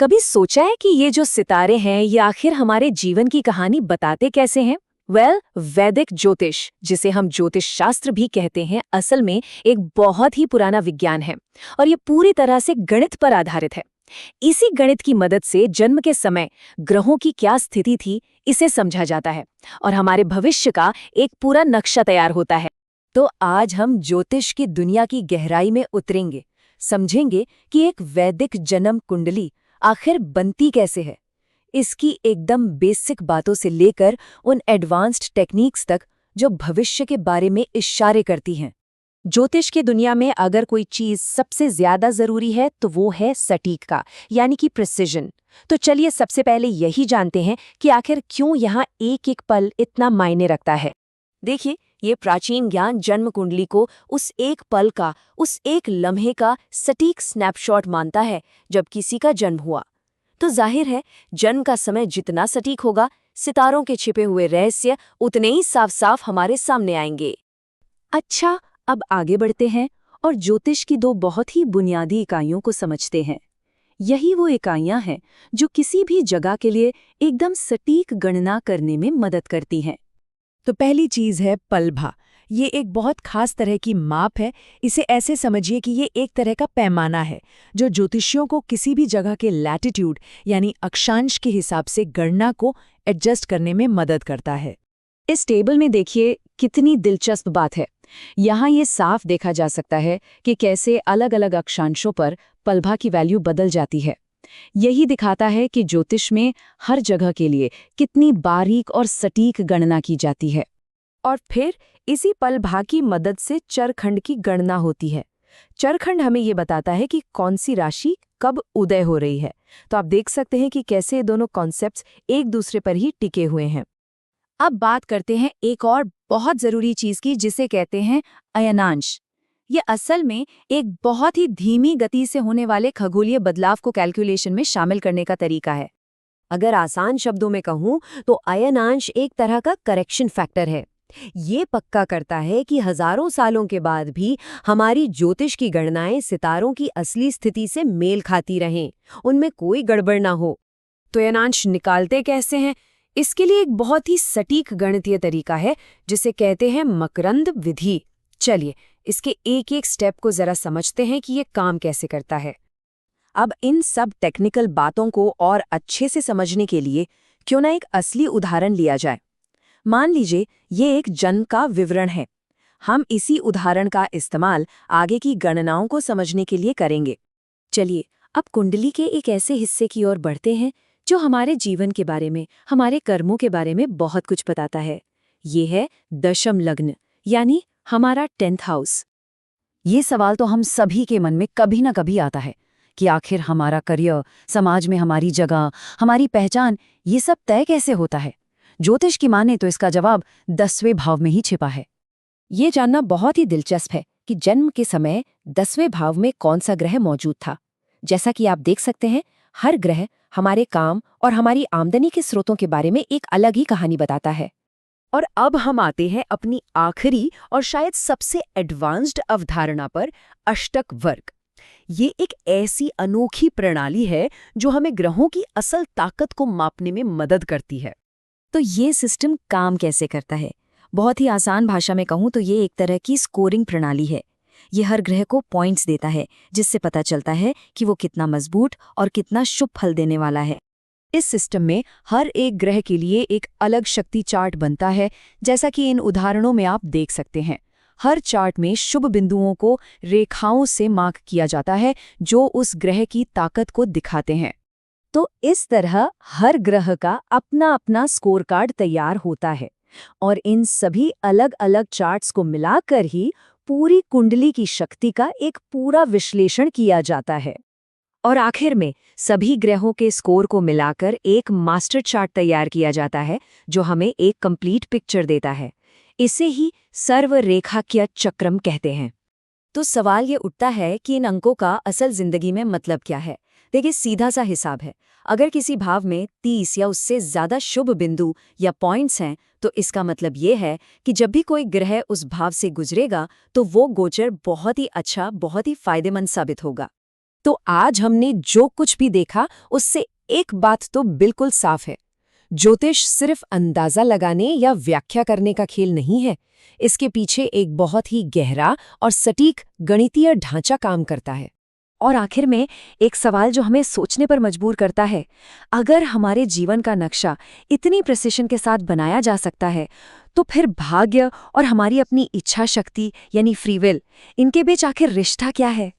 कभी सोचा है कि ये जो सितारे हैं ये आखिर हमारे जीवन की कहानी बताते कैसे हैं? वैदिक ज्योतिष, जिसे हम ज्योतिष शास्त्र भी कहते हैं, असल में एक बहुत ही पुराना विज्ञान है और ये पूरी तरह से गणित पर आधारित है। इसी गणित की मदद से जन्म के समय ग्रहों की क्या स्थिति थी, इसे समझा जाता है और हमारे भविष्य का एक पूरा नक्शा तैयार होता है। तो आज हम ज्योतिष की दुनिया की गहराई में उतरेंगे, समझेंगे कि एक वैदिक जन्म कुंडली आखिर बनती कैसे है, इसकी एकदम बेसिक बातों से लेकर उन एडवांस्ड टेक्निक्स तक जो भविष्य के बारे में इशारे करती हैं। ज्योतिष की दुनिया में अगर कोई चीज सबसे ज्यादा जरूरी है तो वो है सटीकता, यानी कि प्रिसिजन। तो चलिए सबसे पहले यही जानते हैं कि आखिर क्यों यहाँ एक एक पल इतना मायने रखता है। देखिए, ये प्राचीन ज्ञान जन्म कुंडली को उस एक पल का, उस एक लम्हे का सटीक स्नैपशॉट मानता है जब किसी का जन्म हुआ। तो जाहिर है, जन्म का समय जितना सटीक होगा, सितारों के छिपे हुए रहस्य उतने ही साफ साफ हमारे सामने आएंगे। अच्छा, अब आगे बढ़ते हैं और ज्योतिष की दो बहुत ही बुनियादी इकाइयों को समझते हैं। यही वो इकाइयां हैं जो किसी भी जगह के लिए एकदम सटीक गणना करने में मदद करती हैं। तो पहली चीज है पलभा। ये एक बहुत खास तरह की माप है। इसे ऐसे समझिए कि ये एक तरह का पैमाना है जो ज्योतिषियों को किसी भी जगह के लैटिट्यूड यानी अक्षांश के हिसाब से गणना को एडजस्ट करने में मदद करता है। इस टेबल में देखिए कितनी दिलचस्प बात है। यहाँ ये साफ देखा जा सकता है कि कैसे अलग अलग अक्षांशों पर पलभा की वैल्यू बदल जाती है। यही दिखाता है कि ज्योतिष में हर जगह के लिए कितनी बारीक और सटीक गणना की जाती है। और फिर इसी पलभा की मदद से चरखंड की गणना होती है। चरखंड हमें ये बताता है कि कौन सी राशि कब उदय हो रही है। तो आप देख सकते हैं कि कैसे ये दोनों कॉन्सेप्ट्स एक दूसरे पर ही टिके हुए हैं। अब बात करते हैं एक और बहुत जरूरी चीज की, जिसे कहते हैं अयनांश। ये असल में एक बहुत ही धीमी गति से होने वाले खगोलीय बदलाव को कैलकुलेशन में शामिल करने का तरीका है। अगर आसान शब्दों में कहूं तो अयनांश एक तरह का करेक्शन फैक्टर है। ये पक्का करता है कि हजारों सालों के बाद भी हमारी ज्योतिष की गणनाएं सितारों की असली स्थिति से मेल खाती रहें, उनमें कोई गड़बड़ ना हो। तो अयनांश निकालते कैसे हैं? इसके लिए एक बहुत ही सटीक गणितीय तरीका है जिसे कहते हैं मकरंद विधि। चलिए इसके एक एक स्टेप को जरा समझते हैं कि ये काम कैसे करता है। अब इन सब टेक्निकल बातों को और अच्छे से समझने के लिए क्यों ना एक असली उदाहरण लिया जाए। मान लीजिए ये एक जन्म का विवरण है। हम इसी उदाहरण का इस्तेमाल आगे की गणनाओं को समझने के लिए करेंगे। चलिए अब कुंडली के एक ऐसे हिस्से की ओर बढ़ते हैं जो हमारे जीवन के बारे में, हमारे कर्मों के बारे में बहुत कुछ बताता है। ये है दशम लग्न, यानी हमारा 10th हाउस। ये सवाल तो हम सभी के मन में कभी ना कभी आता है कि आखिर हमारा करियर, समाज में हमारी जगह, हमारी पहचान, ये सब तय कैसे होता है। ज्योतिष की माने तो इसका जवाब 10वें भाव में ही छिपा है। ये जानना बहुत ही दिलचस्प है कि जन्म के समय 10वें भाव में कौन सा ग्रह मौजूद था। जैसा कि आप देख सकते हैं, हर ग्रह हमारे काम और हमारी आमदनी के स्रोतों के बारे में एक अलग ही कहानी बताता है। और अब हम आते हैं अपनी आखिरी और शायद सबसे एडवांस्ड अवधारणा पर, अष्टक वर्ग। ये एक ऐसी अनोखी प्रणाली है जो हमें ग्रहों की असल ताकत को मापने में मदद करती है। तो ये सिस्टम काम कैसे करता है? बहुत ही आसान भाषा में कहूँ तो ये एक तरह की स्कोरिंग प्रणाली है। ये हर ग्रह को पॉइंट्स देता है जिससे पता चलता है कि वो कितना मजबूत और कितना शुभ फल देने वाला है। इस सिस्टम में हर एक ग्रह के लिए एक अलग शक्ति चार्ट बनता है, जैसा कि इन उदाहरणों में आप देख सकते हैं। हर चार्ट में शुभ बिंदुओं को रेखाओं से मार्क किया जाता है जो उस ग्रह की ताकत को दिखाते हैं। तो इस तरह हर ग्रह का अपना अपना स्कोर कार्ड तैयार होता है और इन सभी अलग अलग चार्ट्स को मिलाकर ही पूरी कुंडली की शक्ति का एक पूरा विश्लेषण किया जाता है। और आखिर में सभी ग्रहों के स्कोर को मिलाकर एक मास्टर चार्ट तैयार किया जाता है जो हमें एक कंप्लीट पिक्चर देता है। इसे ही सर्वरेखाक्य चक्रम कहते हैं। तो सवाल ये उठता है कि इन अंकों का असल जिंदगी में मतलब क्या है। देखिए, सीधा सा हिसाब है। अगर किसी भाव में 30 या उससे ज्यादा शुभ बिंदु या पॉइंट्स हैं तो इसका मतलब ये है कि जब भी कोई ग्रह उस भाव से गुजरेगा तो वो गोचर बहुत ही अच्छा, बहुत ही फायदेमंद साबित होगा। तो आज हमने जो कुछ भी देखा उससे एक बात तो बिल्कुल साफ है। ज्योतिष सिर्फ अंदाजा लगाने या व्याख्या करने का खेल नहीं है। इसके पीछे एक बहुत ही गहरा और सटीक गणितीय ढांचा काम करता है। और आखिर में एक सवाल जो हमें सोचने पर मजबूर करता है, अगर हमारे जीवन का नक्शा इतनी प्रिसिशन के साथ बनाया जा सकता है, तो फिर भाग्य और हमारी अपनी इच्छा शक्ति यानी फ्री विल, इनके बीच आखिर रिश्ता क्या है?